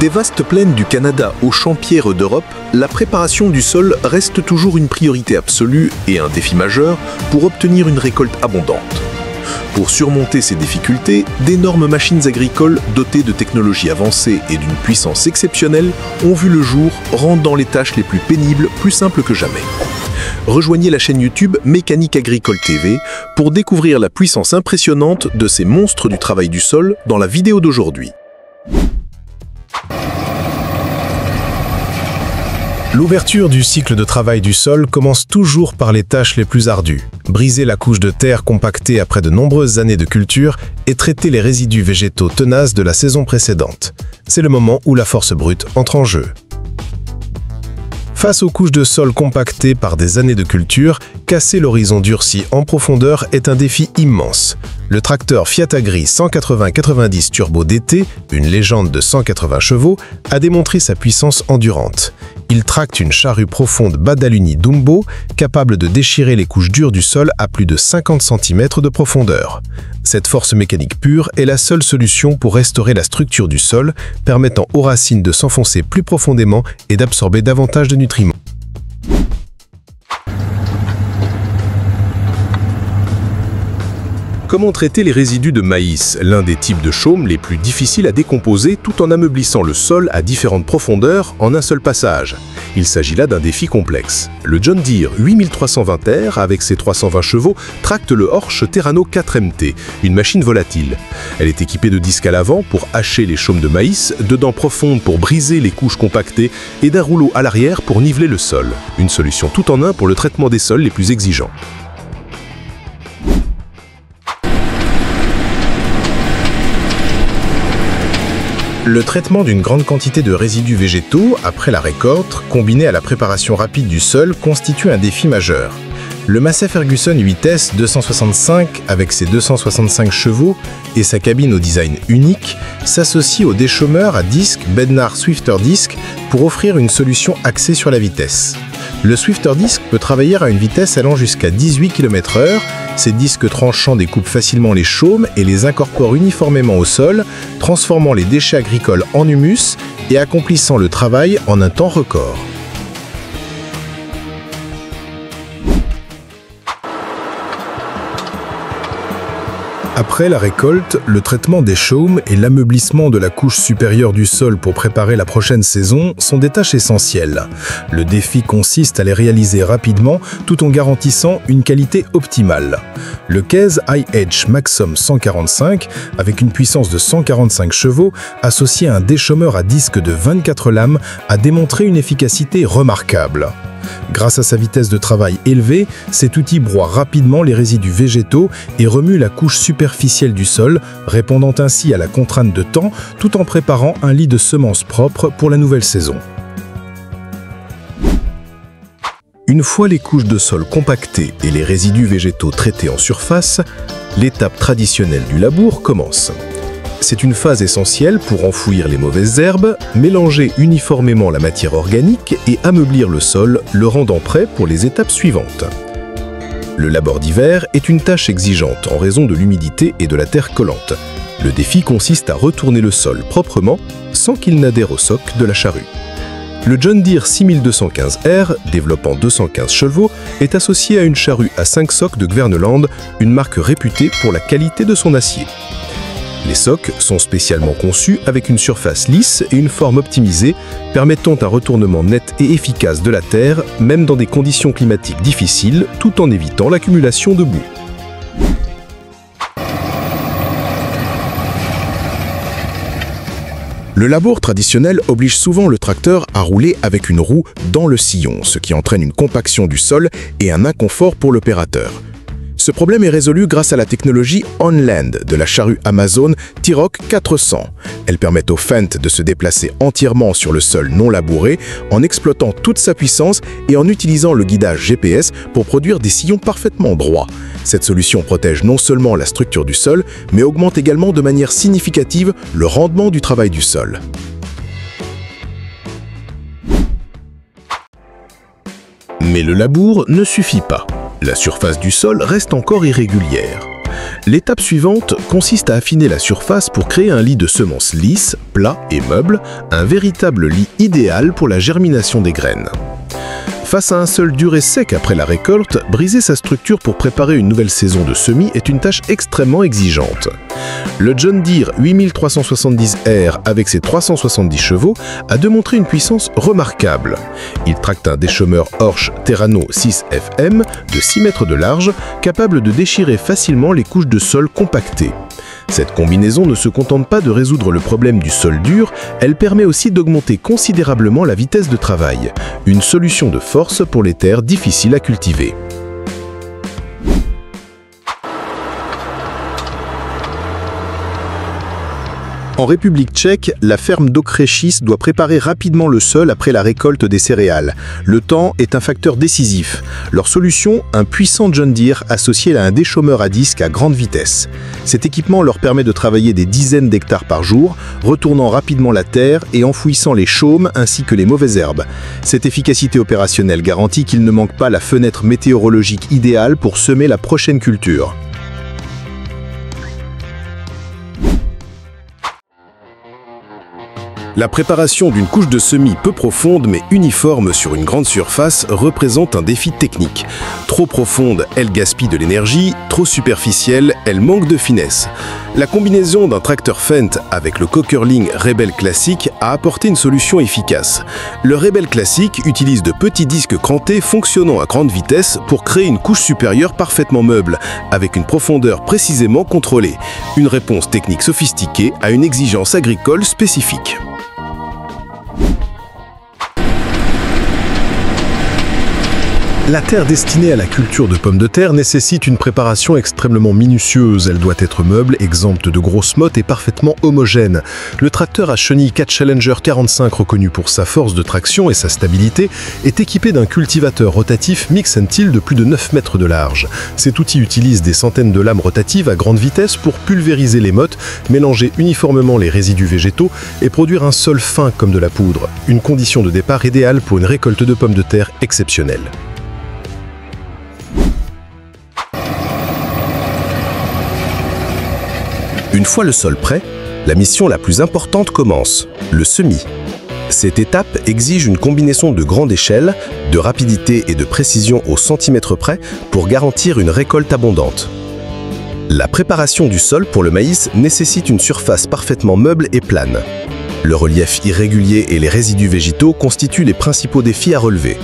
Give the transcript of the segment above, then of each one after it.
Des vastes plaines du Canada aux champs pierreux d'Europe, la préparation du sol reste toujours une priorité absolue et un défi majeur pour obtenir une récolte abondante. Pour surmonter ces difficultés, d'énormes machines agricoles dotées de technologies avancées et d'une puissance exceptionnelle ont vu le jour, rendant les tâches les plus pénibles plus simples que jamais. Rejoignez la chaîne YouTube Mécanique Agricole TV pour découvrir la puissance impressionnante de ces monstres du travail du sol dans la vidéo d'aujourd'hui. L'ouverture du cycle de travail du sol commence toujours par les tâches les plus ardues. Briser la couche de terre compactée après de nombreuses années de culture et traiter les résidus végétaux tenaces de la saison précédente. C'est le moment où la force brute entre en jeu. Face aux couches de sol compactées par des années de culture, casser l'horizon durci en profondeur est un défi immense. Le tracteur Fiat Agri 180-90 Turbo DT, une légende de 180 chevaux, a démontré sa puissance endurante. Il tracte une charrue profonde Badaluni Dumbo, capable de déchirer les couches dures du sol à plus de 50 cm de profondeur. Cette force mécanique pure est la seule solution pour restaurer la structure du sol, permettant aux racines de s'enfoncer plus profondément et d'absorber davantage de nutriments. Comment traiter les résidus de maïs, l'un des types de chaume les plus difficiles à décomposer tout en ameublissant le sol à différentes profondeurs en un seul passage? Il s'agit là d'un défi complexe. Le John Deere 8320R, avec ses 320 chevaux, tracte le Horsch Terrano 4MT, une machine volatile. Elle est équipée de disques à l'avant pour hacher les chaumes de maïs, de dents profondes pour briser les couches compactées et d'un rouleau à l'arrière pour niveler le sol. Une solution tout en un pour le traitement des sols les plus exigeants. Le traitement d'une grande quantité de résidus végétaux après la récolte, combiné à la préparation rapide du sol, constitue un défi majeur. Le Massey Ferguson 8S 265, avec ses 265 chevaux et sa cabine au design unique, s'associe au déchaumeur à disque Bednar Swifter Disc pour offrir une solution axée sur la vitesse. Le Swifter Disc peut travailler à une vitesse allant jusqu'à 18 km/h. Ces disques tranchants découpent facilement les chaumes et les incorporent uniformément au sol, transformant les déchets agricoles en humus et accomplissant le travail en un temps record. Après la récolte, le traitement des chaumes et l'ameublissement de la couche supérieure du sol pour préparer la prochaine saison sont des tâches essentielles. Le défi consiste à les réaliser rapidement tout en garantissant une qualité optimale. Le Case iEdge Maxxum 145, avec une puissance de 145 chevaux, associé à un déchaumeur à disque de 24 lames, a démontré une efficacité remarquable. Grâce à sa vitesse de travail élevée, cet outil broie rapidement les résidus végétaux et remue la couche superficielle du sol, répondant ainsi à la contrainte de temps tout en préparant un lit de semences propre pour la nouvelle saison. Une fois les couches de sol compactées et les résidus végétaux traités en surface, l'étape traditionnelle du labour commence. C'est une phase essentielle pour enfouir les mauvaises herbes, mélanger uniformément la matière organique et ameublir le sol, le rendant prêt pour les étapes suivantes. Le labeur d'hiver est une tâche exigeante en raison de l'humidité et de la terre collante. Le défi consiste à retourner le sol proprement sans qu'il n'adhère au soc de la charrue. Le John Deere 6215R, développant 215 chevaux, est associé à une charrue à 5 socs de Gverneland, une marque réputée pour la qualité de son acier. Les socs sont spécialement conçus avec une surface lisse et une forme optimisée, permettant un retournement net et efficace de la terre, même dans des conditions climatiques difficiles, tout en évitant l'accumulation de boue. Le labour traditionnel oblige souvent le tracteur à rouler avec une roue dans le sillon, ce qui entraîne une compaction du sol et un inconfort pour l'opérateur. Ce problème est résolu grâce à la technologie On-Land de la charrue Amazon T-Roc 400. Elle permet au Fendt de se déplacer entièrement sur le sol non labouré en exploitant toute sa puissance et en utilisant le guidage GPS pour produire des sillons parfaitement droits. Cette solution protège non seulement la structure du sol, mais augmente également de manière significative le rendement du travail du sol. Mais le labour ne suffit pas. La surface du sol reste encore irrégulière. L'étape suivante consiste à affiner la surface pour créer un lit de semences lisse, plat et meuble, un véritable lit idéal pour la germination des graines. Face à un sol dur et sec après la récolte, briser sa structure pour préparer une nouvelle saison de semis est une tâche extrêmement exigeante. Le John Deere 8370R avec ses 370 chevaux a démontré une puissance remarquable. Il tracte un déchômeur Horsch Terrano 6FM de 6 mètres de large, capable de déchirer facilement les couches de sol compactées. Cette combinaison ne se contente pas de résoudre le problème du sol dur, elle permet aussi d'augmenter considérablement la vitesse de travail, une solution de force pour les terres difficiles à cultiver. En République tchèque, la ferme d'Okřešice doit préparer rapidement le sol après la récolte des céréales. Le temps est un facteur décisif. Leur solution, un puissant John Deere associé à un déchômeur à disque à grande vitesse. Cet équipement leur permet de travailler des dizaines d'hectares par jour, retournant rapidement la terre et enfouissant les chaumes ainsi que les mauvaises herbes. Cette efficacité opérationnelle garantit qu'il ne manque pas la fenêtre météorologique idéale pour semer la prochaine culture. La préparation d'une couche de semis peu profonde mais uniforme sur une grande surface représente un défi technique. Trop profonde, elle gaspille de l'énergie, trop superficielle, elle manque de finesse. La combinaison d'un tracteur Fendt avec le Cokerling Rebel classique a apporté une solution efficace. Le Rebel classique utilise de petits disques crantés fonctionnant à grande vitesse pour créer une couche supérieure parfaitement meuble, avec une profondeur précisément contrôlée. Une réponse technique sophistiquée à une exigence agricole spécifique. La terre destinée à la culture de pommes de terre nécessite une préparation extrêmement minutieuse. Elle doit être meuble, exempte de grosses mottes et parfaitement homogène. Le tracteur à chenilles Cat Challenger 45, reconnu pour sa force de traction et sa stabilité, est équipé d'un cultivateur rotatif Mix & Till de plus de 9 mètres de large. Cet outil utilise des centaines de lames rotatives à grande vitesse pour pulvériser les mottes, mélanger uniformément les résidus végétaux et produire un sol fin comme de la poudre. Une condition de départ idéale pour une récolte de pommes de terre exceptionnelle. Une fois le sol prêt, la mission la plus importante commence, le semis. Cette étape exige une combinaison de grande échelle, de rapidité et de précision au centimètre près pour garantir une récolte abondante. La préparation du sol pour le maïs nécessite une surface parfaitement meuble et plane. Le relief irrégulier et les résidus végétaux constituent les principaux défis à relever.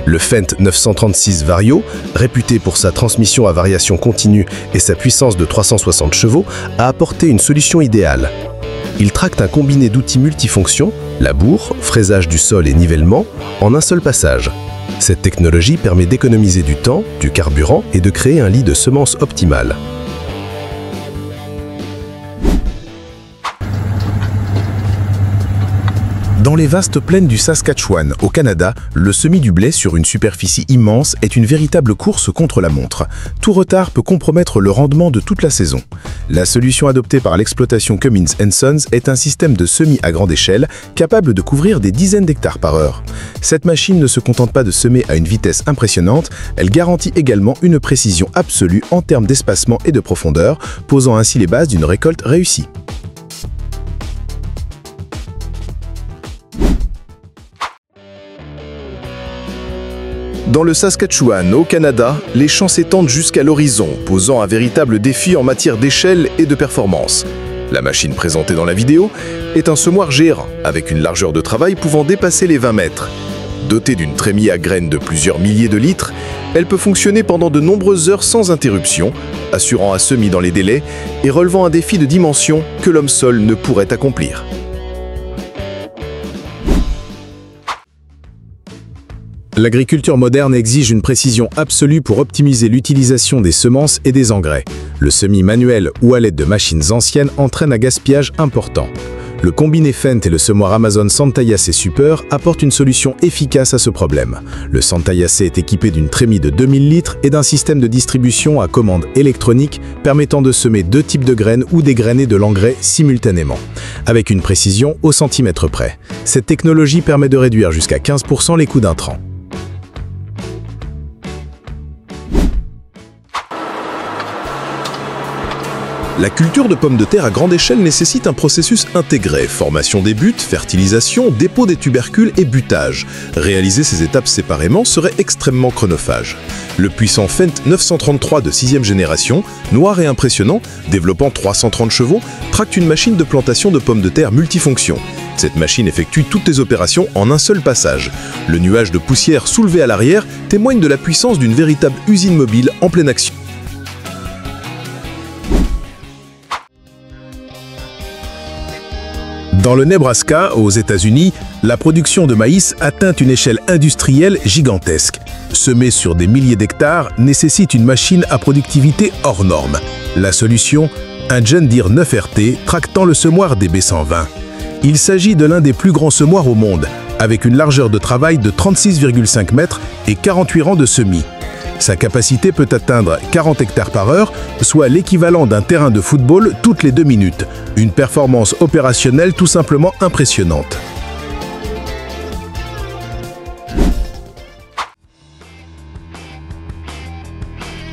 Le Fendt 936 Vario, réputé pour sa transmission à variation continue et sa puissance de 360 chevaux, a apporté une solution idéale. Il tracte un combiné d'outils multifonctions, labour, fraisage du sol et nivellement, en un seul passage. Cette technologie permet d'économiser du temps, du carburant et de créer un lit de semences optimal. Dans les vastes plaines du Saskatchewan, au Canada, le semis du blé sur une superficie immense est une véritable course contre la montre. Tout retard peut compromettre le rendement de toute la saison. La solution adoptée par l'exploitation Cummins & Sons est un système de semis à grande échelle capable de couvrir des dizaines d'hectares par heure. Cette machine ne se contente pas de semer à une vitesse impressionnante, elle garantit également une précision absolue en termes d'espacement et de profondeur, posant ainsi les bases d'une récolte réussie. Dans le Saskatchewan, au Canada, les champs s'étendent jusqu'à l'horizon, posant un véritable défi en matière d'échelle et de performance. La machine présentée dans la vidéo est un semoir géant, avec une largeur de travail pouvant dépasser les 20 mètres. Dotée d'une trémie à graines de plusieurs milliers de litres, elle peut fonctionner pendant de nombreuses heures sans interruption, assurant un semis dans les délais et relevant un défi de dimension que l'homme seul ne pourrait accomplir. L'agriculture moderne exige une précision absolue pour optimiser l'utilisation des semences et des engrais. Le semis manuel ou à l'aide de machines anciennes entraîne un gaspillage important. Le combiné Fendt et le semoir Amazon Santayase Super apportent une solution efficace à ce problème. Le Santayase est équipé d'une trémie de 2000 litres et d'un système de distribution à commande électronique permettant de semer 2 types de graines ou dégrainer de l'engrais simultanément, avec une précision au centimètre près. Cette technologie permet de réduire jusqu'à 15% les coûts d'intrants. La culture de pommes de terre à grande échelle nécessite un processus intégré, formation des buttes, fertilisation, dépôt des tubercules et butage. Réaliser ces étapes séparément serait extrêmement chronophage. Le puissant Fendt 933 de 6e génération, noir et impressionnant, développant 330 chevaux, tracte une machine de plantation de pommes de terre multifonction. Cette machine effectue toutes les opérations en un seul passage. Le nuage de poussière soulevé à l'arrière témoigne de la puissance d'une véritable usine mobile en pleine action. Dans le Nebraska, aux États-Unis, la production de maïs atteint une échelle industrielle gigantesque. Semer sur des milliers d'hectares nécessite une machine à productivité hors norme. La solution, un John Deere 9 RT tractant le semoir DB120. Il s'agit de l'un des plus grands semoirs au monde, avec une largeur de travail de 36,5 mètres et 48 rangs de semis. Sa capacité peut atteindre 40 hectares par heure, soit l'équivalent d'un terrain de football toutes les 2 minutes. Une performance opérationnelle tout simplement impressionnante.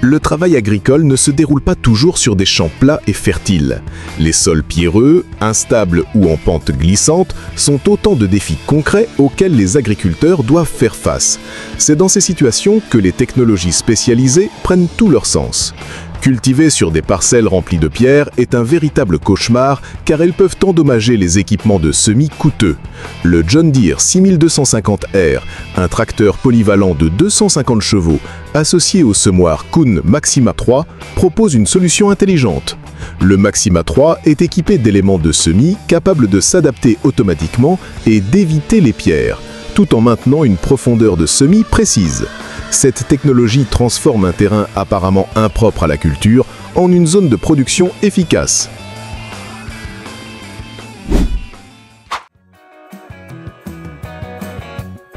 Le travail agricole ne se déroule pas toujours sur des champs plats et fertiles. Les sols pierreux, instables ou en pente glissante sont autant de défis concrets auxquels les agriculteurs doivent faire face. C'est dans ces situations que les technologies spécialisées prennent tout leur sens. Cultiver sur des parcelles remplies de pierres est un véritable cauchemar car elles peuvent endommager les équipements de semis coûteux. Le John Deere 6250R, un tracteur polyvalent de 250 chevaux associé au semoir Kuhn Maxima 3, propose une solution intelligente. Le Maxima 3 est équipé d'éléments de semis capables de s'adapter automatiquement et d'éviter les pierres, tout en maintenant une profondeur de semis précise. Cette technologie transforme un terrain apparemment impropre à la culture en une zone de production efficace.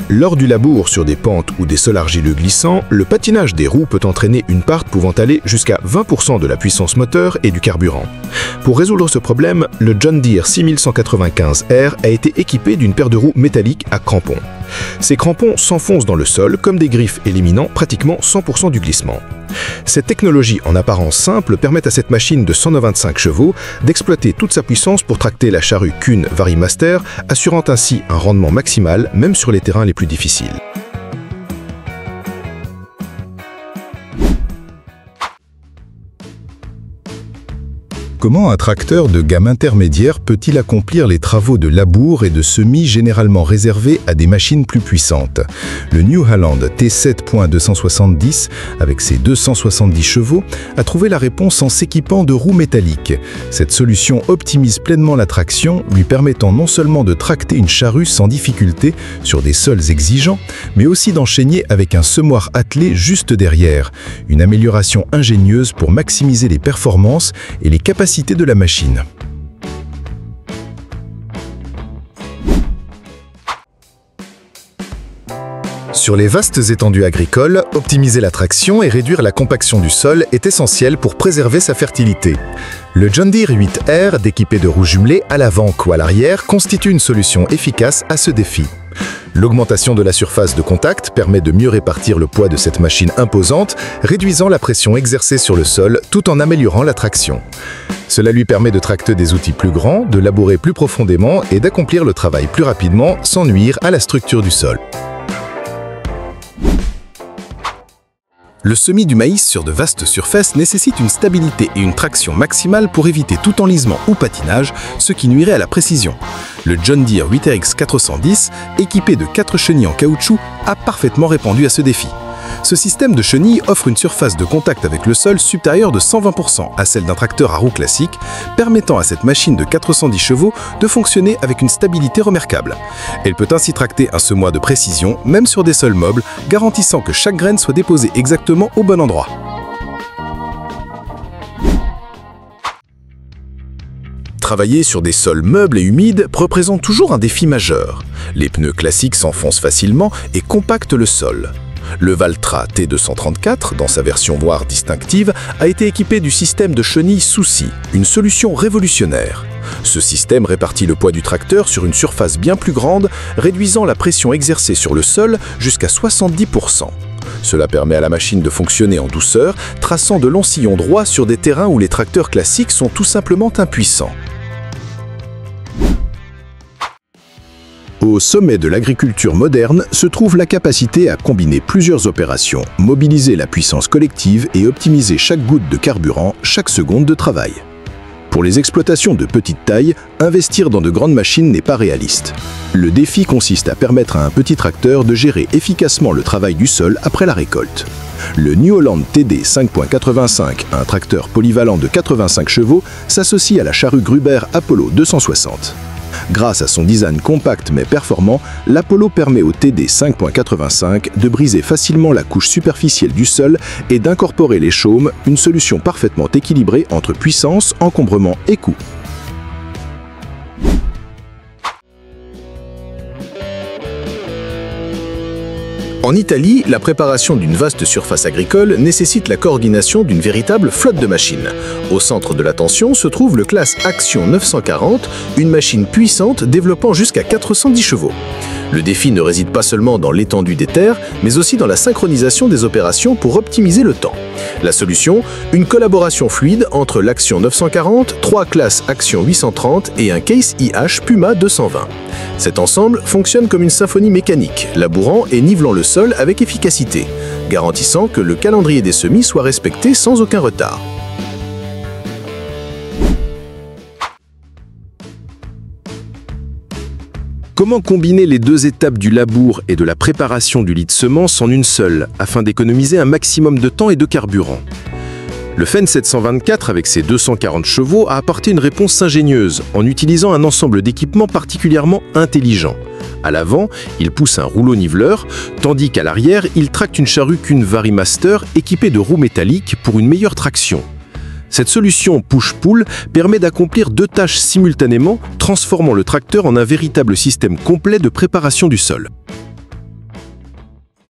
Lors du labour sur des pentes ou des sols argileux glissants, le patinage des roues peut entraîner une perte pouvant aller jusqu'à 20% de la puissance moteur et du carburant. Pour résoudre ce problème, le John Deere 6195R a été équipé d'une paire de roues métalliques à crampons. Ces crampons s'enfoncent dans le sol comme des griffes éliminant pratiquement 100% du glissement. Cette technologie en apparence simple permet à cette machine de 195 chevaux d'exploiter toute sa puissance pour tracter la charrue Kuhn Varimaster, assurant ainsi un rendement maximal même sur les terrains les plus difficiles. Comment un tracteur de gamme intermédiaire peut-il accomplir les travaux de labour et de semis généralement réservés à des machines plus puissantes? Le New Holland T7.270, avec ses 270 chevaux, a trouvé la réponse en s'équipant de roues métalliques. Cette solution optimise pleinement la traction, lui permettant non seulement de tracter une charrue sans difficulté sur des sols exigeants, mais aussi d'enchaîner avec un semoir attelé juste derrière. Une amélioration ingénieuse pour maximiser les performances et les capacités de la machine. Sur les vastes étendues agricoles, optimiser la traction et réduire la compaction du sol est essentiel pour préserver sa fertilité. Le John Deere 8R, d'équipé de roues jumelées à l'avant ou à l'arrière, constitue une solution efficace à ce défi. L'augmentation de la surface de contact permet de mieux répartir le poids de cette machine imposante, réduisant la pression exercée sur le sol tout en améliorant la traction. Cela lui permet de tracter des outils plus grands, de labourer plus profondément et d'accomplir le travail plus rapidement sans nuire à la structure du sol. Le semis du maïs sur de vastes surfaces nécessite une stabilité et une traction maximale pour éviter tout enlisement ou patinage, ce qui nuirait à la précision. Le John Deere 8RX 410, équipé de 4 chenilles en caoutchouc, a parfaitement répondu à ce défi. Ce système de chenilles offre une surface de contact avec le sol supérieure de 120% à celle d'un tracteur à roues classique, permettant à cette machine de 410 chevaux de fonctionner avec une stabilité remarquable. Elle peut ainsi tracter un semoir de précision, même sur des sols mobles, garantissant que chaque graine soit déposée exactement au bon endroit. Travailler sur des sols meubles et humides représente toujours un défi majeur. Les pneus classiques s'enfoncent facilement et compactent le sol. Le Valtra T234, dans sa version voire distinctive, a été équipé du système de chenilles Soucy, une solution révolutionnaire. Ce système répartit le poids du tracteur sur une surface bien plus grande, réduisant la pression exercée sur le sol jusqu'à 70%. Cela permet à la machine de fonctionner en douceur, traçant de longs sillons droits sur des terrains où les tracteurs classiques sont tout simplement impuissants. Au sommet de l'agriculture moderne se trouve la capacité à combiner plusieurs opérations, mobiliser la puissance collective et optimiser chaque goutte de carburant, chaque seconde de travail. Pour les exploitations de petite taille, investir dans de grandes machines n'est pas réaliste. Le défi consiste à permettre à un petit tracteur de gérer efficacement le travail du sol après la récolte. Le New Holland TD 5.85, un tracteur polyvalent de 85 chevaux, s'associe à la charrue Gruber Apollo 260. Grâce à son design compact mais performant, l'Apollo permet au TD 5.85 de briser facilement la couche superficielle du sol et d'incorporer les chaumes, une solution parfaitement équilibrée entre puissance, encombrement et coût. En Italie, la préparation d'une vaste surface agricole nécessite la coordination d'une véritable flotte de machines. Au centre de l'attention se trouve le classe Action 940, une machine puissante développant jusqu'à 410 chevaux. Le défi ne réside pas seulement dans l'étendue des terres, mais aussi dans la synchronisation des opérations pour optimiser le temps. La solution, une collaboration fluide entre l'Action 940, 3 classes Action 830 et un Case IH Puma 220. Cet ensemble fonctionne comme une symphonie mécanique, labourant et nivelant le sol avec efficacité, garantissant que le calendrier des semis soit respecté sans aucun retard. Comment combiner les deux étapes du labour et de la préparation du lit de semences en une seule, afin d'économiser un maximum de temps et de carburant? Le Fendt 724, avec ses 240 chevaux, a apporté une réponse ingénieuse en utilisant un ensemble d'équipements particulièrement intelligents. À l'avant, il pousse un rouleau niveleur, tandis qu'à l'arrière, il tracte une charrue Kuhn Varimaster équipée de roues métalliques pour une meilleure traction. Cette solution push-pull permet d'accomplir 2 tâches simultanément, transformant le tracteur en un véritable système complet de préparation du sol.